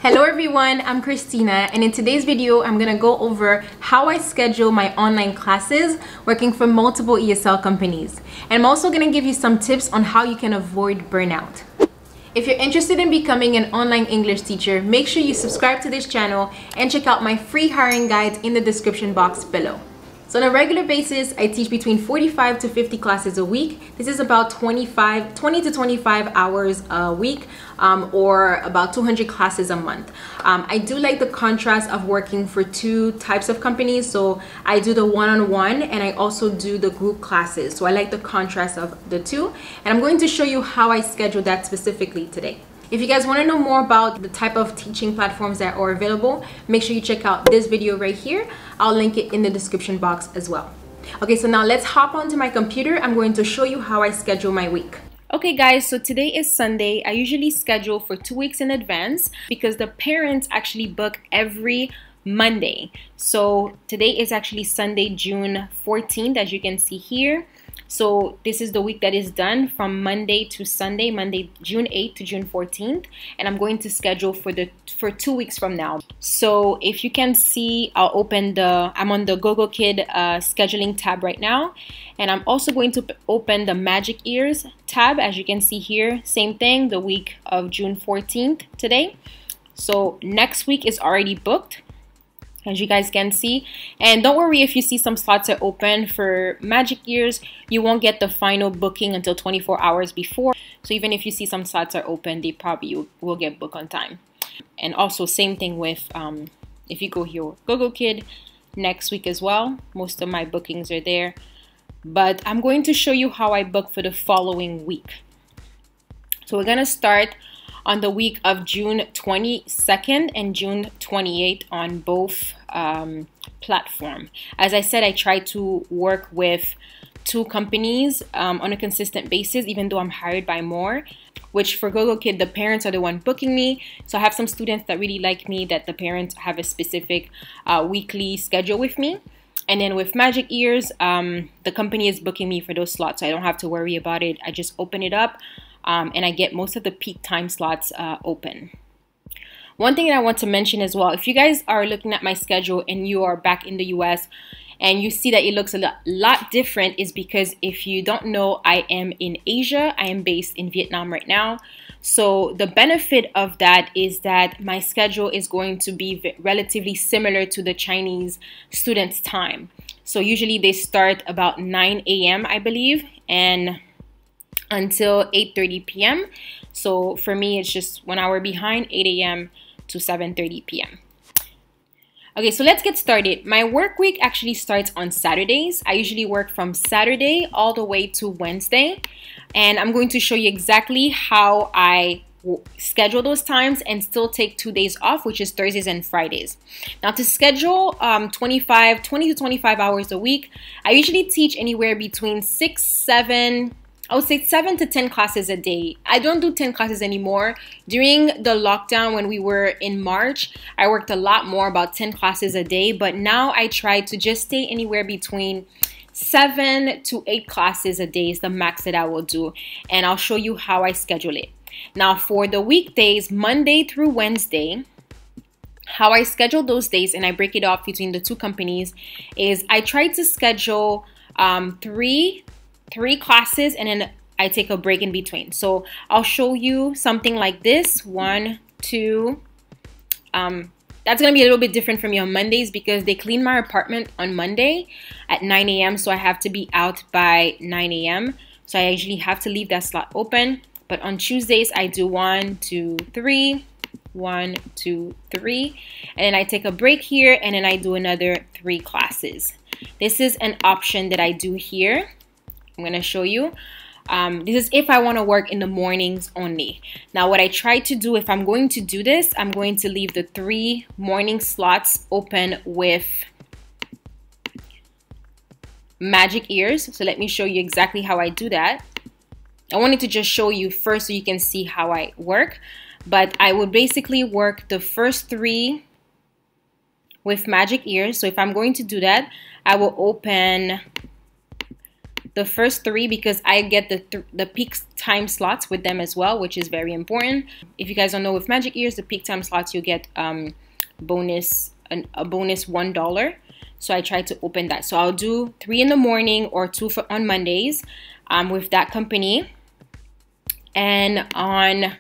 Hello everyone, I'm Christina, and in today's video I'm going to go over how I schedule my online classes working for multiple ESL companies. And I'm also going to give you some tips on how you can avoid burnout. If you're interested in becoming an online English teacher, make sure you subscribe to this channel and check out my free hiring guides in the description box below. So on a regular basis, I teach between 45 to 50 classes a week. This is about 20 to 25 hours a week, or about 200 classes a month. I do like the contrast of working for two types of companies. So I do the one-on-one and I also do the group classes. So I like the contrast of the two. And I'm going to show you how I schedule that specifically today. If you guys want to know more about the type of teaching platforms that are available, make sure you check out this video right here. I'll link it in the description box as well. Okay, so now let's hop onto my computer. I'm going to show you how I schedule my week. Okay guys, so today is Sunday. I usually schedule for 2 weeks in advance because the parents actually book every Monday. So today is actually Sunday, June 14th, as you can see here. So this is the week that is done from Monday to Sunday, Monday, June 8th to June 14th. And I'm going to schedule for 2 weeks from now. So if you can see, I'm on the VIPKID scheduling tab right now. And I'm also going to open the Magic Ears tab, as you can see here. Same thing, the week of June 14th today. So next week is already booked, as you guys can see. And don't worry if you see some slots are open for Magic Ears, you won't get the final booking until 24 hours before. So even if you see some slots are open, they probably will get booked on time. And also same thing with if you go here, VIPKID next week as well. Most of my bookings are there. But I'm going to show you how I book for the following week. So we're gonna start on the week of June 22nd and June 28th on both platforms. As I said, I try to work with two companies on a consistent basis, even though I'm hired by more, which for VIPKID, the parents are the one booking me. So I have some students that really like me that the parents have a specific weekly schedule with me. And then with Magic Ears, the company is booking me for those slots, so I don't have to worry about it. I just open it up. And I get most of the peak time slots open. One thing that I want to mention as well, if you guys are looking at my schedule and you are back in the US and you see that it looks a lot different, is because if you don't know, I am in Asia. I am based in Vietnam right now. So the benefit of that is that my schedule is going to be relatively similar to the Chinese students' time. So usually they start about 9 a.m. I believe, and until 8:30 p.m. So for me, it's just 1 hour behind, 8 a.m. to 7:30 p.m. Okay, so let's get started. My work week actually starts on Saturdays. I usually work from Saturday all the way to Wednesday. And I'm going to show you exactly how I schedule those times and still take 2 days off, which is Thursdays and Fridays. Now to schedule 20 to 25 hours a week, I usually teach anywhere between 7 to 10 classes a day. I don't do 10 classes anymore. During the lockdown when we were in March, I worked a lot more, about 10 classes a day. But now I try to just stay anywhere between 7 to 8 classes a day is the max that I will do. And I'll show you how I schedule it. Now for the weekdays, Monday through Wednesday, how I schedule those days, and I break it off between the two companies, is I try to schedule three classes and then I take a break in between. So I'll show you something like this. 1, 2. That's gonna be a little bit different from me on Mondays because they clean my apartment on Monday at 9 a.m. So I have to be out by 9 a.m. So I usually have to leave that slot open. But on Tuesdays, I do 1, 2, 3. 1, 2, 3. And then I take a break here and then I do another 3 classes. This is an option that I do here. I'm going to show you. This is if I want to work in the mornings only. Now what I try to do, if I'm going to do this, I'm going to leave the 3 morning slots open with Magic Ears. So let me show you exactly how I do that. I wanted to just show you first so you can see how I work. But I would basically work the first 3 with Magic Ears. So if I'm going to do that, I will open the first 3 because I get the peak time slots with them as well, which is very important. If you guys don't know, with Magic Ears, the peak time slots, you get a bonus $1. So I try to open that. So I'll do 3 in the morning or 2 on Mondays with that company. And on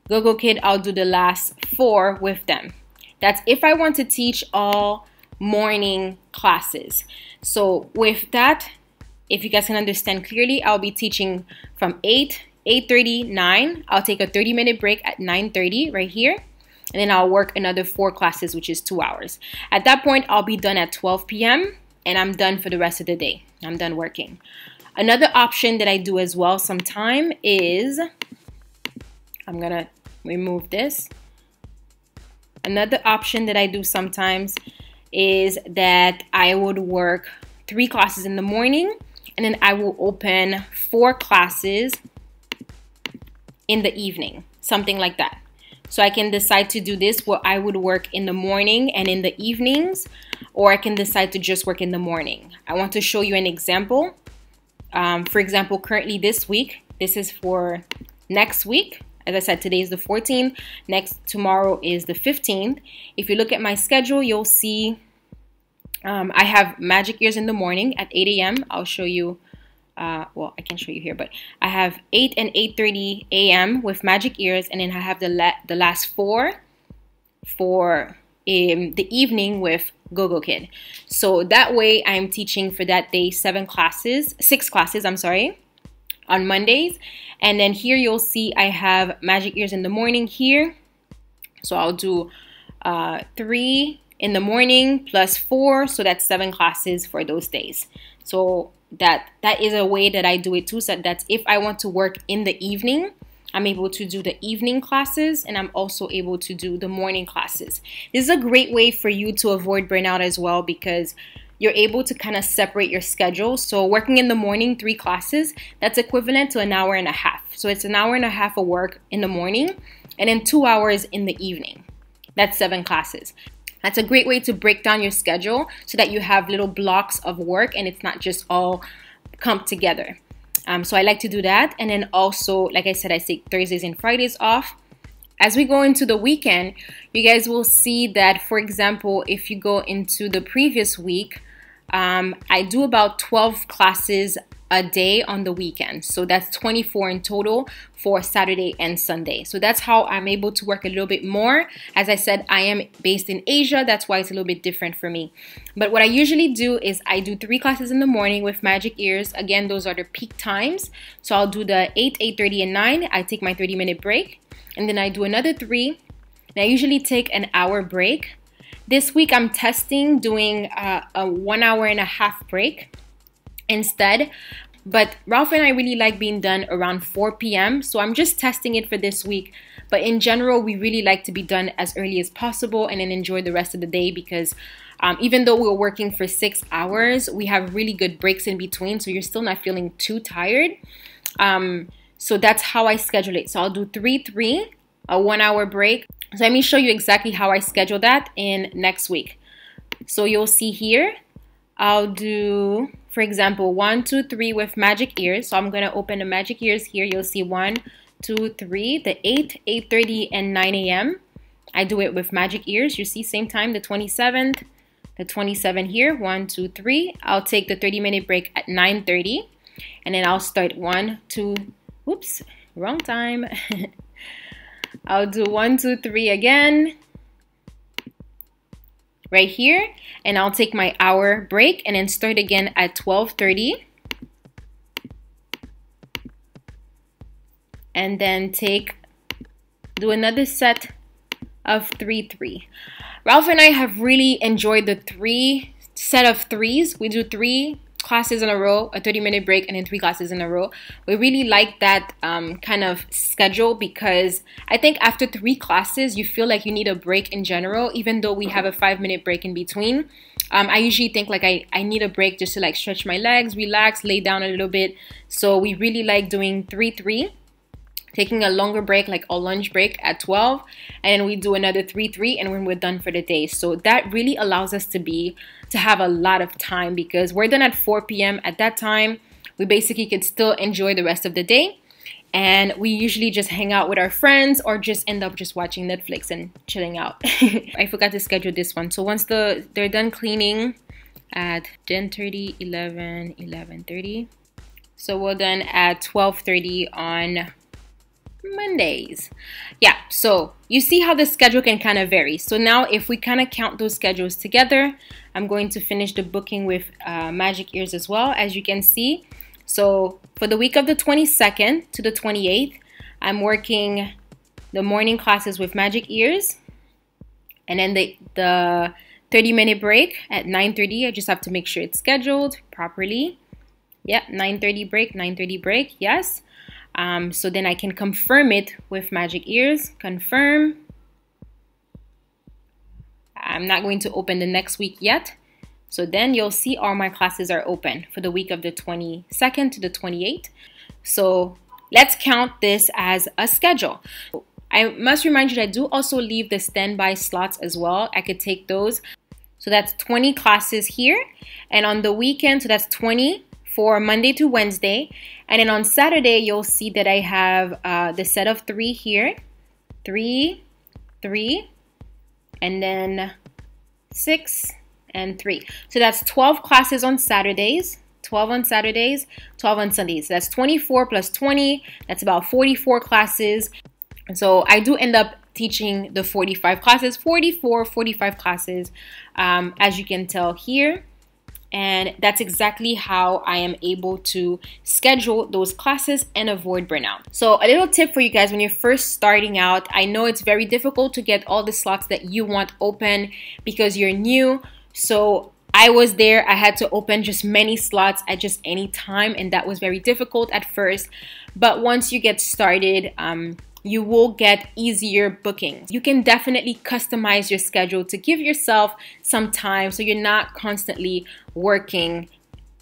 VIPKID, I'll do the last 4 with them. That's if I want to teach all morning classes. So with that, if you guys can understand clearly, I'll be teaching from 8, 8:30, 9. I'll take a 30-minute break at 9:30 right here. And then I'll work another 4 classes, which is 2 hours. At that point, I'll be done at 12 p.m. and I'm done for the rest of the day. I'm done working. Another option that I do as well sometime is, I'm going to remove this. Another option that I do sometimes is that I would work 3 classes in the morning, and then I will open 4 classes in the evening, something like that. So I can decide to do this where I would work in the morning and in the evenings, or I can decide to just work in the morning. I want to show you an example. For example, currently this week, this is for next week. As I said, today is the 14th. Tomorrow is the 15th. If you look at my schedule, you'll see I have Magic Ears in the morning at 8 a.m. I'll show you. Well, I can show you here, but I have 8 and 8:30 a.m. with Magic Ears, and then I have the last 4 for the evening with VIPKID. So that way I'm teaching for that day 6 classes, I'm sorry, on Mondays. And then here you'll see I have Magic Ears in the morning here. So I'll do 3 in the morning plus 4, so that's 7 classes for those days. So that is a way that I do it too. So that's if I want to work in the evening, I'm able to do the evening classes, and I'm also able to do the morning classes. This is a great way for you to avoid burnout as well, because you're able to kind of separate your schedule. So working in the morning, 3 classes, that's equivalent to an hour and a half. So it's an hour and a half of work in the morning, and then 2 hours in the evening. That's 7 classes. That's a great way to break down your schedule so that you have little blocks of work and it's not just all clumped together. So I like to do that. And then also, like I said, I take Thursdays and Fridays off. As we go into the weekend, you guys will see that, for example, if you go into the previous week, I do about 12 classes a day on the weekend. So that's 24 in total for Saturday and Sunday. So that's how I'm able to work a little bit more. As I said, I am based in Asia. That's why it's a little bit different for me. But what I usually do is I do 3 classes in the morning with Magic Ears. Again, those are the peak times. So I'll do the 8, 8:30, and 9. I take my 30-minute break. And then I do another 3. And I usually take an hour break. This week I'm testing doing a 1 hour and a half break instead. But Ralph and I really like being done around 4 p.m. So I'm just testing it for this week. But in general, we really like to be done as early as possible and then enjoy the rest of the day, because even though we're working for 6 hours, we have really good breaks in between. So you're still not feeling too tired. So that's how I schedule it. So I'll do 3-3, a 1 hour break. So let me show you exactly how I schedule that in next week. So you'll see here, I'll do, for example, 1, 2, 3 with Magic Ears. So I'm going to open the Magic Ears here. You'll see 1, 2, 3, the 8, 8:30, and 9 a.m. I do it with Magic Ears. You see, same time, the 27th, the 27 here, 1, 2, 3. I'll take the 30-minute break at 9:30, and then I'll start 1, 2, whoops, wrong time. I'll do 1, 2, 3 again, right here, and I'll take my hour break and then start again at 12:30, and then do another set of 3-3. Ralph and I have really enjoyed the 3 set of 3s. We do 3 classes in a row, a 30-minute break, and then 3 classes in a row. We really like that kind of schedule, because I think after 3 classes you feel like you need a break in general, even though we have a 5-minute break in between. I usually think like I need a break just to like stretch my legs, relax, lay down a little bit. So we really like doing 3-3, taking a longer break, like a lunch break at 12, and then we do another 3-3, and when we're done for the day. So that really allows us to have a lot of time, because we're done at 4 p.m. At that time, we basically could still enjoy the rest of the day. And we usually just hang out with our friends or just end up just watching Netflix and chilling out. I forgot to schedule this one. So once they're done cleaning at 10:30, 11, 11:30. So we're done at 12:30 on Mondays. Yeah, so you see how the schedule can kind of vary. So now if we kind of count those schedules together, I'm going to finish the booking with Magic Ears as well, as you can see. So for the week of the 22nd to the 28th, I'm working the morning classes with Magic Ears, and then the 30-minute break at 9:30. I just have to make sure it's scheduled properly. Yep, 9:30 break, 9:30 break, yes. So then I can confirm it with Magic Ears. Confirm. I'm not going to open the next week yet. So then you'll see all my classes are open for the week of the 22nd to the 28th. So let's count this as a schedule. I must remind you that I do also leave the standby slots as well. I could take those. So that's 20 classes here. And on the weekend, so that's 20 for Monday to Wednesday. And then on Saturday, you'll see that I have the set of 3 here. 3, 3, and then 6, and 3. So that's 12 classes on Saturdays, 12 on Saturdays, 12 on Sundays. So that's 24 plus 20. That's about 44 classes. And so I do end up teaching the 45 classes, 45 classes, as you can tell here. And that's exactly how I am able to schedule those classes and avoid burnout. So a little tip for you guys when you're first starting out. I know it's very difficult to get all the slots that you want open because you're new. So I was there, I had to open just many slots at just any time, and that was very difficult at first. But once you get started, you will get easier bookings. You can definitely customize your schedule to give yourself some time so you're not constantly working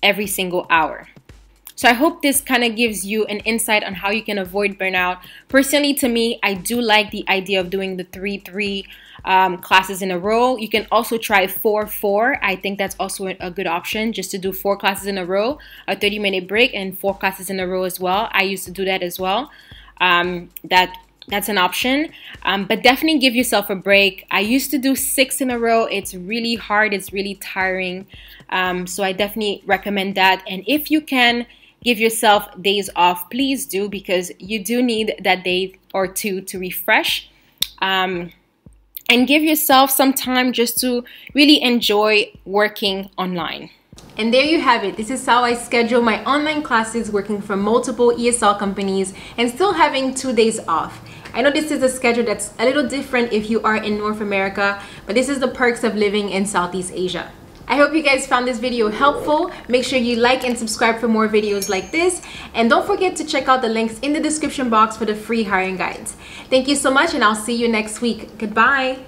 every single hour. So I hope this kind of gives you an insight on how you can avoid burnout. Personally, to me, I do like the idea of doing the 3-3 classes in a row. You can also try 4-4. I think that's also a good option, just to do 4 classes in a row, a 30-minute break, and 4 classes in a row as well. I used to do that as well. That's an option, but definitely give yourself a break. I used to do 6 in a row. It's really hard. It's really tiring. So I definitely recommend that. And if you can give yourself days off, please do, because you do need that day or two to refresh. And give yourself some time just to really enjoy working online. And there you have it. This is how I schedule my online classes, working for multiple ESL companies and still having 2 days off. I know this is a schedule that's a little different if you are in North America, but this is the perks of living in Southeast Asia. I hope you guys found this video helpful. Make sure you like and subscribe for more videos like this. And don't forget to check out the links in the description box for the free hiring guides. Thank you so much, and I'll see you next week. Goodbye.